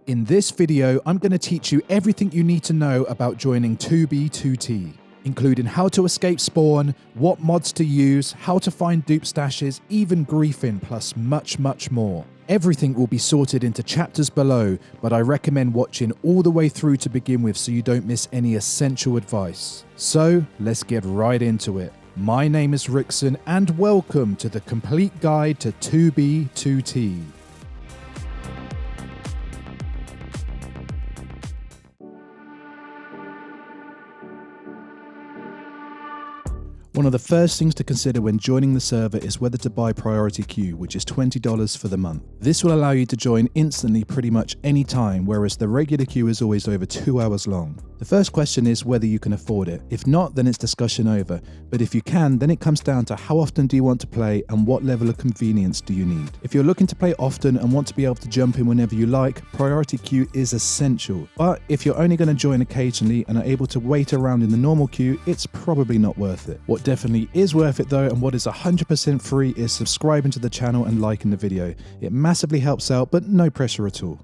In this video, I'm going to teach you everything you need to know about joining 2B2T, including how to escape spawn, what mods to use, how to find dupe stashes, even griefing, plus much more. Everything will be sorted into chapters below, but I recommend watching all the way through to begin with so you don't miss any essential advice. So let's get right into it. My name is Rickson and welcome to the complete guide to 2B2T. One of the first things to consider when joining the server is whether to buy priority queue, which is $20 for the month. This will allow you to join instantly pretty much any time, whereas the regular queue is always over 2 hours long. The first question is whether you can afford it. If not, then it's discussion over. But if you can, then it comes down to how often do you want to play and what level of convenience do you need. If you're looking to play often and want to be able to jump in whenever you like, priority queue is essential. But if you're only going to join occasionally and are able to wait around in the normal queue, it's probably not worth it. What definitely is worth it though, and what is 100% free, is subscribing to the channel and liking the video. It massively helps out, but no pressure at all.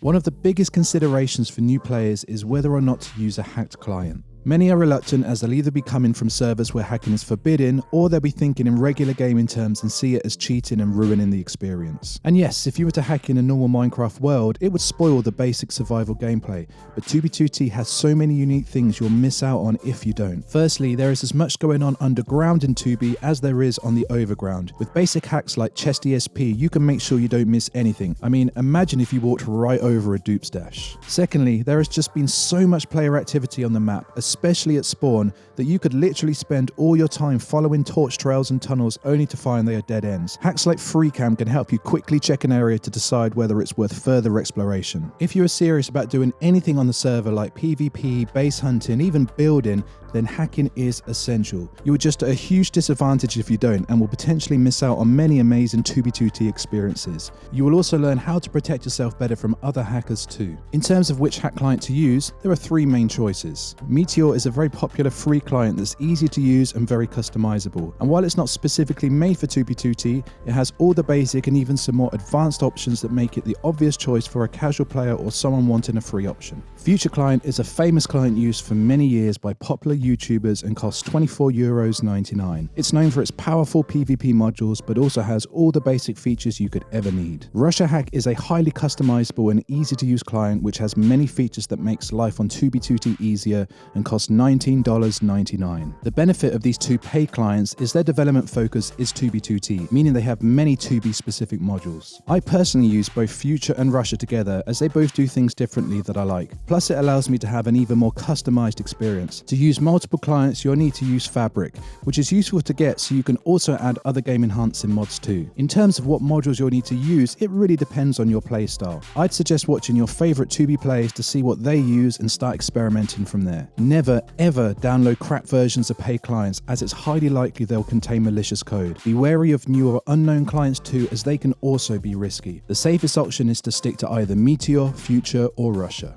One of the biggest considerations for new players is whether or not to use a hacked client. Many are reluctant as they'll either be coming from servers where hacking is forbidden, or they'll be thinking in regular gaming terms and see it as cheating and ruining the experience. And yes, if you were to hack in a normal Minecraft world, it would spoil the basic survival gameplay, but 2B2T has so many unique things you'll miss out on if you don't. Firstly, there is as much going on underground in 2B as there is on the overground. With basic hacks like chest ESP, you can make sure you don't miss anything. I mean, imagine if you walked right over a dupe stash. Secondly, there has just been so much player activity on the map, especially at spawn, that you could literally spend all your time following torch trails and tunnels only to find they are dead ends. Hacks like FreeCam can help you quickly check an area to decide whether it's worth further exploration. If you are serious about doing anything on the server like PvP, base hunting, even building, then hacking is essential. You are just at a huge disadvantage if you don't, and will potentially miss out on many amazing 2B2T experiences. You will also learn how to protect yourself better from other hackers too. In terms of which hack client to use, there are three main choices. Meteor is a very popular free client that's easy to use and very customizable. And while it's not specifically made for 2B2T, it has all the basic and even some more advanced options that make it the obvious choice for a casual player or someone wanting a free option. Future Client is a famous client used for many years by popular YouTubers and costs €24.99. It's known for its powerful PvP modules, but also has all the basic features you could ever need. Russia Hack is a highly customizable and easy to use client which has many features that makes life on 2B2T easier and costs $19.99. The benefit of these two paid clients is their development focus is 2B2T, meaning they have many 2B specific modules. I personally use both Future and Russia together as they both do things differently that I like. Plus it allows me to have an even more customized experience. To use multiple clients, you'll need to use Fabric, which is useful to get so you can also add other game enhancing mods too. In terms of what modules you'll need to use, it really depends on your playstyle. I'd suggest watching your favorite 2B players to see what they use and start experimenting from there. Never ever download crap versions of paid clients, as it's highly likely they'll contain malicious code. Be wary of new or unknown clients too, as they can also be risky. The safest option is to stick to either Meteor, Future or Russia.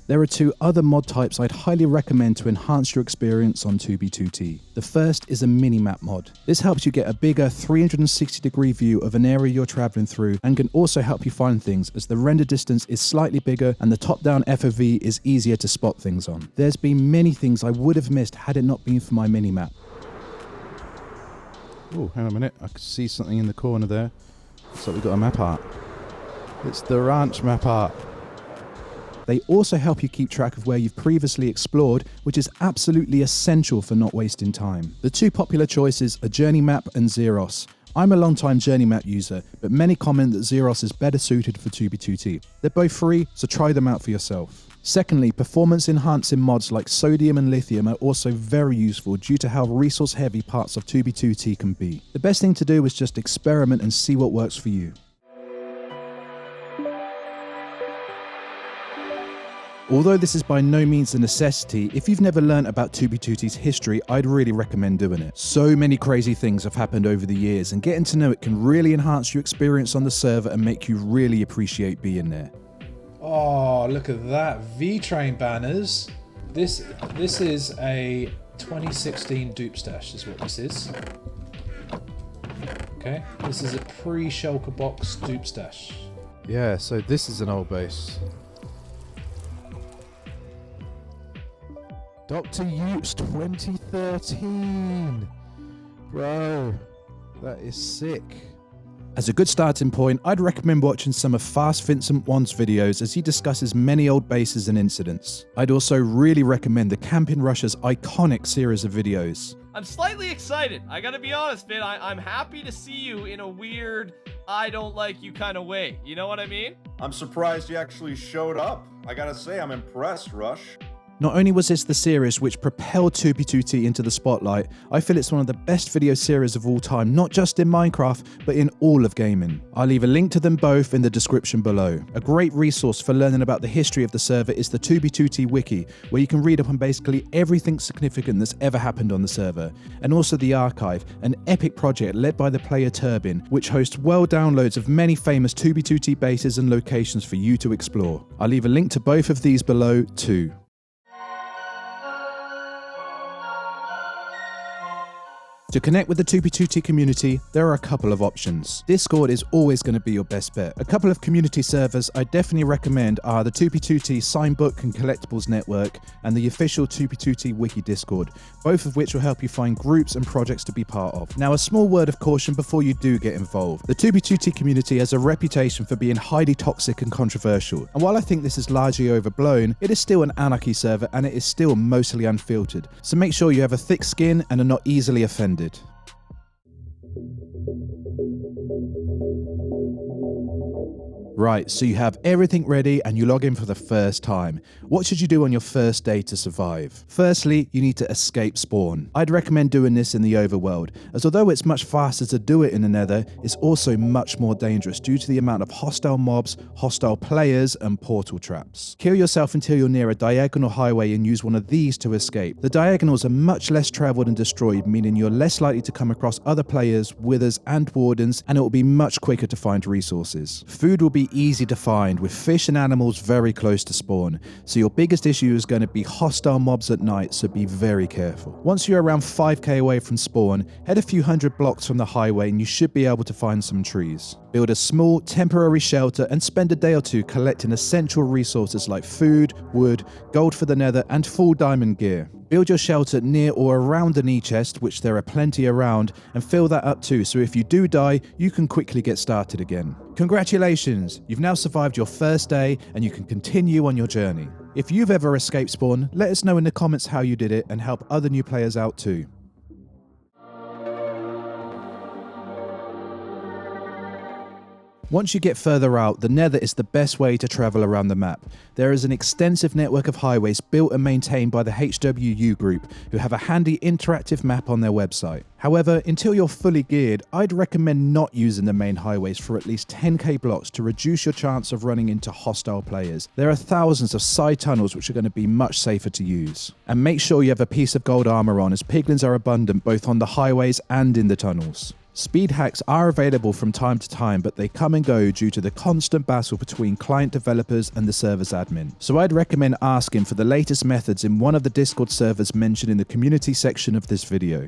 There are two other mod types I'd highly recommend to enhance your experience on 2B2T. The first is a minimap mod. This helps you get a bigger 360-degree view of an area you're traveling through and can also help you find things, as the render distance is slightly bigger and the top-down FOV is easier to spot things on. There's been many things I would have missed had it not been for my minimap. Oh, hang on a minute. I can see something in the corner there. Looks like we've got a map art. It's the ranch map art. They also help you keep track of where you've previously explored, which is absolutely essential for not wasting time. The two popular choices are Journey Map and Xeros. I'm a long-time Journey Map user, but many comment that Xeros is better suited for 2B2T. They're both free, so try them out for yourself. Secondly, performance-enhancing mods like Sodium and Lithium are also very useful due to how resource-heavy parts of 2B2T can be. The best thing to do is just experiment and see what works for you. Although this is by no means a necessity, if you've never learned about 2B2T's history, I'd really recommend doing it. So many crazy things have happened over the years, and getting to know it can really enhance your experience on the server and make you really appreciate being there. Oh, look at that. V-Train banners. This is a 2016 dupe stash is what this is. Okay, this is a pre-shulker box dupe stash. Yeah, so this is an old base. Dr. Upe's 2013. Bro, that is sick. As a good starting point, I'd recommend watching some of Fast Vincent Wan's videos as he discusses many old bases and incidents. I'd also really recommend the Camping Russia's iconic series of videos. I'm slightly excited. I gotta be honest, man. I'm happy to see you in a weird, I don't like you kind of way. You know what I mean? I'm surprised you actually showed up. I gotta say, I'm impressed, Rush. Not only was this the series which propelled 2B2T into the spotlight, I feel it's one of the best video series of all time, not just in Minecraft, but in all of gaming. I'll leave a link to them both in the description below. A great resource for learning about the history of the server is the 2B2T wiki, where you can read up on basically everything significant that's ever happened on the server. And also the archive, an epic project led by the player Turbin, which hosts world downloads of many famous 2B2T bases and locations for you to explore. I'll leave a link to both of these below too. To connect with the 2B2T community, there are a couple of options. Discord is always going to be your best bet. A couple of community servers I definitely recommend are the 2B2T Signbook and Collectibles Network and the official 2B2T Wiki Discord, both of which will help you find groups and projects to be part of. Now, a small word of caution before you do get involved. The 2B2T community has a reputation for being highly toxic and controversial, and while I think this is largely overblown, it is still an anarchy server and it is still mostly unfiltered. So make sure you have a thick skin and are not easily offended. Right, so you have everything ready and you log in for the first time. What should you do on your first day to survive? Firstly, you need to escape spawn. I'd recommend doing this in the overworld, as although it's much faster to do it in the nether, it's also much more dangerous due to the amount of hostile mobs, hostile players, and portal traps. Kill yourself until you're near a diagonal highway and use one of these to escape. The diagonals are much less traveled and destroyed, meaning you're less likely to come across other players, withers, and wardens, and it will be much quicker to find resources. Food will be easy to find, with fish and animals very close to spawn, so your biggest issue is going to be hostile mobs at night, so be very careful. Once you're around 5k away from spawn, head a few hundred blocks from the highway and you should be able to find some trees. Build a small, temporary shelter and spend a day or two collecting essential resources like food, wood, gold for the nether, and full diamond gear. Build your shelter near or around an e-chest, which there are plenty around, and fill that up too, so if you do die, you can quickly get started again. Congratulations! You've now survived your first day, and you can continue on your journey. If you've ever escaped spawn, let us know in the comments how you did it, and help other new players out too. Once you get further out, the nether is the best way to travel around the map. There is an extensive network of highways built and maintained by the HWU group, who have a handy interactive map on their website. However, until you're fully geared, I'd recommend not using the main highways for at least 10k blocks to reduce your chance of running into hostile players. There are thousands of side tunnels which are going to be much safer to use. And make sure you have a piece of gold armor on, as piglins are abundant both on the highways and in the tunnels. Speed hacks are available from time to time, but they come and go due to the constant battle between client developers and the server's admin. So I'd recommend asking for the latest methods in one of the Discord servers mentioned in the community section of this video.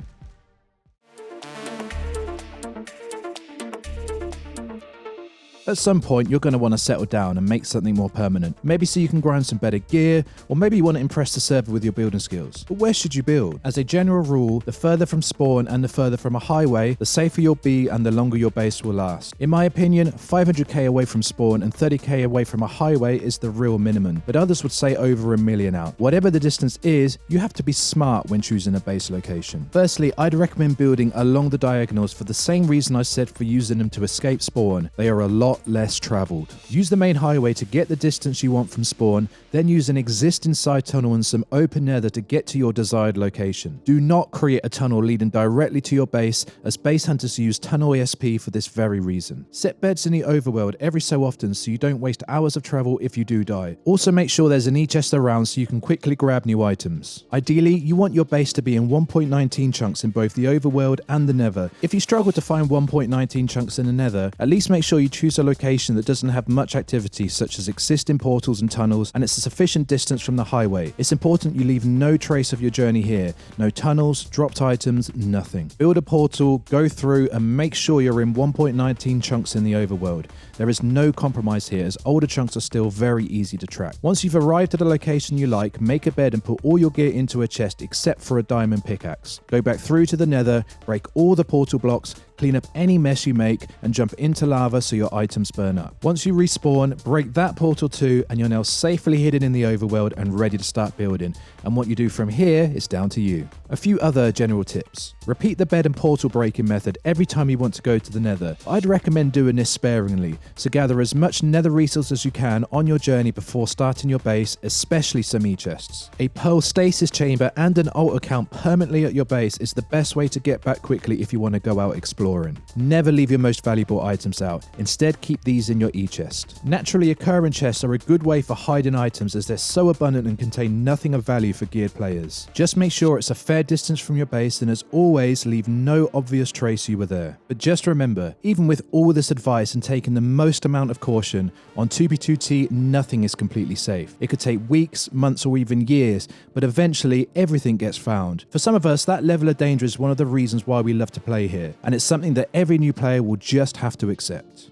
At some point, you're going to want to settle down and make something more permanent. Maybe so you can grind some better gear, or maybe you want to impress the server with your building skills. But where should you build? As a general rule, the further from spawn and the further from a highway, the safer you'll be and the longer your base will last. In my opinion, 500k away from spawn and 30k away from a highway is the real minimum, but others would say over 1 million out. Whatever the distance is, you have to be smart when choosing a base location. Firstly, I'd recommend building along the diagonals for the same reason I said for using them to escape spawn. They are a lot less traveled. Use the main highway to get the distance you want from spawn, then use an existing side tunnel and some open nether to get to your desired location. Do not create a tunnel leading directly to your base, as base hunters use tunnel ESP for this very reason. Set beds in the overworld every so often so you don't waste hours of travel if you do die. Also make sure there's an e-chest around so you can quickly grab new items. Ideally, you want your base to be in 1.19 chunks in both the overworld and the nether. If you struggle to find 1.19 chunks in the nether, at least make sure you choose a location that doesn't have much activity, such as existing portals and tunnels, and it's a sufficient distance from the highway, it's important you leave no trace of your journey here. No tunnels, dropped items, nothing. Build a portal, go through, and make sure you're in 1.19 chunks in the overworld. There is no compromise here, as older chunks are still very easy to track. Once you've arrived at a location you like, make a bed and put all your gear into a chest except for a diamond pickaxe. Go back through to the nether, break all the portal blocks, clean up any mess you make, and jump into lava so your items burn up. Once you respawn, break that portal too, and you're now safely hidden in the overworld and ready to start building. And what you do from here is down to you. A few other general tips. Repeat the bed and portal breaking method every time you want to go to the nether. I'd recommend doing this sparingly, so gather as much nether resources as you can on your journey before starting your base, especially some e-chests. A pearl stasis chamber and an alt account permanently at your base is the best way to get back quickly if you want to go out exploring. Never leave your most valuable items out. Instead, keep these in your e-chest. Naturally occurring chests are a good way for hiding items, as they're so abundant and contain nothing of value for geared players. Just make sure it's a fair distance from your base, and as always, leave no obvious trace you were there. But just remember, even with all this advice and taking the most amount of caution, on 2b2t nothing is completely safe. It could take weeks, months, or even years, but eventually everything gets found. For some of us, that level of danger is one of the reasons why we love to play here, and it's something that every new player will just have to accept.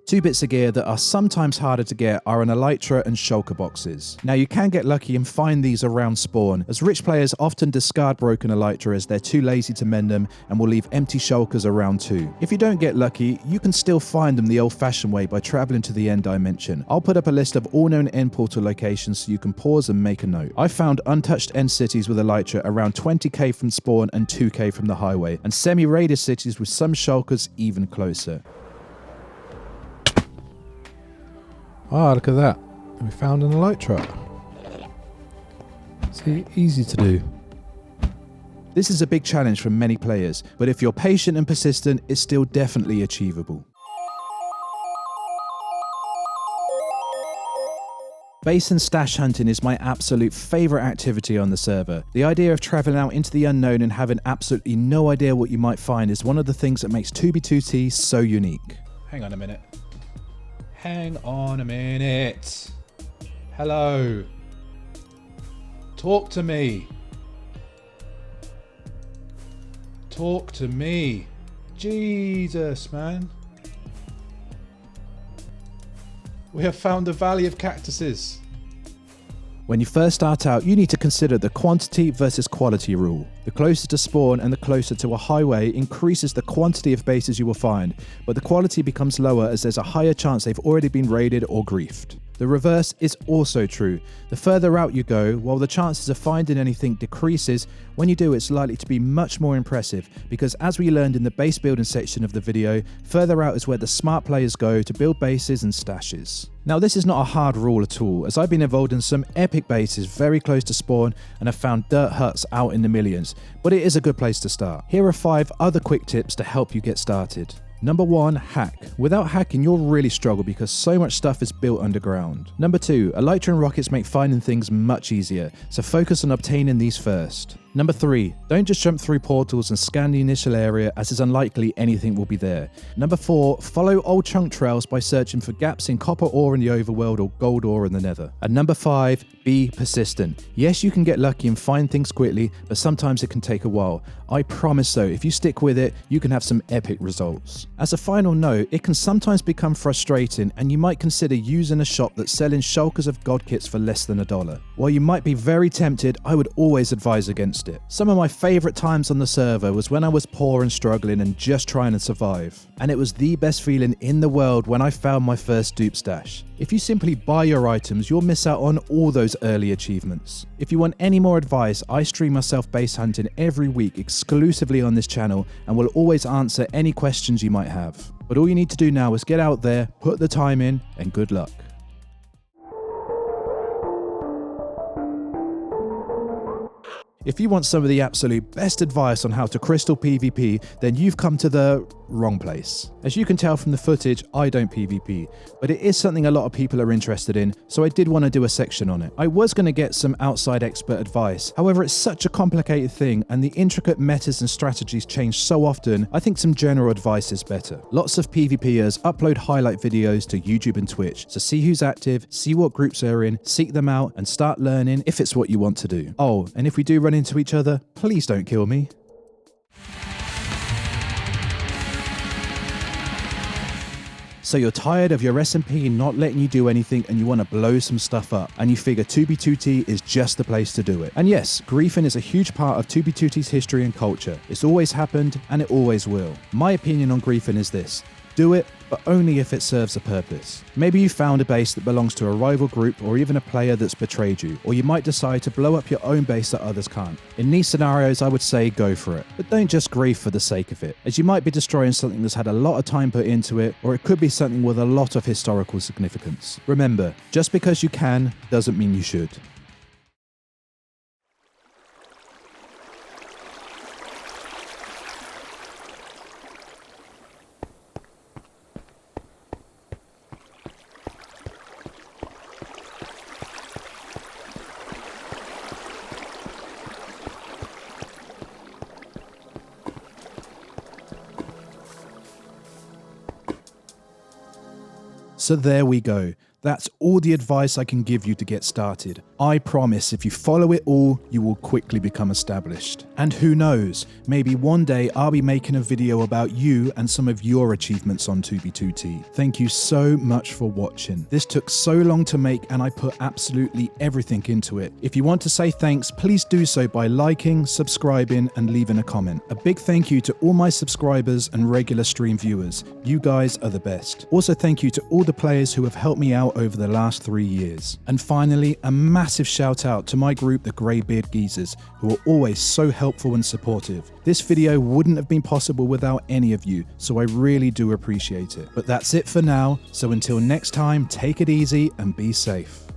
2 bits of gear that are sometimes harder to get are an ELYTRA and shulker boxes. Now, you can get lucky and find these around spawn, as rich players often discard broken ELYTRA as they're too lazy to mend them and will leave empty shulkers around too. If you don't get lucky, you can still find them the old-fashioned way by traveling to the end dimension. I'll put up a list of all known end portal locations so you can pause and make a note. I found untouched end cities with ELYTRA around 20k from spawn and 2k from the highway, and semi-radius cities with some shulkers even closer. Ah, look at that. We found an ELYTRA. See, easy to do. This is a big challenge for many players, but if you're patient and persistent, it's still definitely achievable. Base and stash hunting is my absolute favourite activity on the server. The idea of travelling out into the unknown and having absolutely no idea what you might find is one of the things that makes 2b2t so unique. Hang on a minute. Hang on a minute. Hello. Talk to me. Talk to me. Jesus, man. We have found the Valley of Cactuses. When you first start out, you need to consider the quantity versus quality rule. The closer to spawn and the closer to a highway increases the quantity of bases you will find, but the quality becomes lower as there's a higher chance they've already been raided or griefed. The reverse is also true. The further out you go, while the chances of finding anything decreases, when you do it's likely to be much more impressive, because as we learned in the base building section of the video, further out is where the smart players go to build bases and stashes. Now, this is not a hard rule at all, as I've been involved in some epic bases very close to spawn and have found dirt huts out in the millions, but it is a good place to start. Here are 5 other quick tips to help you get started. Number 1, hack. Without hacking, you'll really struggle because so much stuff is built underground. Number 2, ELYTRA and rockets make finding things much easier, so focus on obtaining these first. Number 3, don't just jump through portals and scan the initial area, as it's unlikely anything will be there. Number 4, follow old chunk trails by searching for gaps in copper ore in the overworld or gold ore in the nether. And number 5, be persistent. Yes, you can get lucky and find things quickly, but sometimes it can take a while. I promise though, if you stick with it, you can have some epic results. As a final note, it can sometimes become frustrating, and you might consider using a shop that's selling shulkers of god kits for less than $1. While you might be very tempted, I would always advise against it. Some of my favourite times on the server was when I was poor and struggling and just trying to survive. And it was the best feeling in the world when I found my first dupe stash. If you simply buy your items, you'll miss out on all those early achievements. If you want any more advice, I stream myself base hunting every week exclusively on this channel and will always answer any questions you might have. But all you need to do now is get out there, put the time in, and good luck. If you want some of the absolute best advice on how to crystal PvP, then you've come to the wrong place. As you can tell from the footage, I don't PvP, but it is something a lot of people are interested in, so I did want to do a section on it. I was going to get some outside expert advice, however it's such a complicated thing and the intricate metas and strategies change so often, I think some general advice is better. Lots of PvPers upload highlight videos to YouTube and Twitch, so see who's active, see what groups they're in, seek them out and start learning if it's what you want to do. Oh, and if we do run into each other, please don't kill me. So you're tired of your SMP not letting you do anything and you want to blow some stuff up, and you figure 2b2t is just the place to do it. And yes, griefing is a huge part of 2b2t's history and culture. It's always happened and it always will. My opinion on griefing is this: do it, but only if it serves a purpose. Maybe you found a base that belongs to a rival group or even a player that's betrayed you, or you might decide to blow up your own base that others can't. In these scenarios, I would say go for it, but don't just grief for the sake of it, as you might be destroying something that's had a lot of time put into it, or it could be something with a lot of historical significance. Remember, just because you can doesn't mean you should. So there we go. That's all the advice I can give you to get started. I promise if you follow it all, you will quickly become established. And who knows, maybe one day I'll be making a video about you and some of your achievements on 2b2t. Thank you so much for watching. This took so long to make and I put absolutely everything into it. If you want to say thanks, please do so by liking, subscribing and leaving a comment. A big thank you to all my subscribers and regular stream viewers. You guys are the best. Also thank you to all the players who have helped me out over the last 3 years. And finally, a massive shout out to my group, the Greybeard Geezers, who are always so helpful and supportive. This video wouldn't have been possible without any of you, so I really do appreciate it. But that's it for now, so until next time, take it easy and be safe.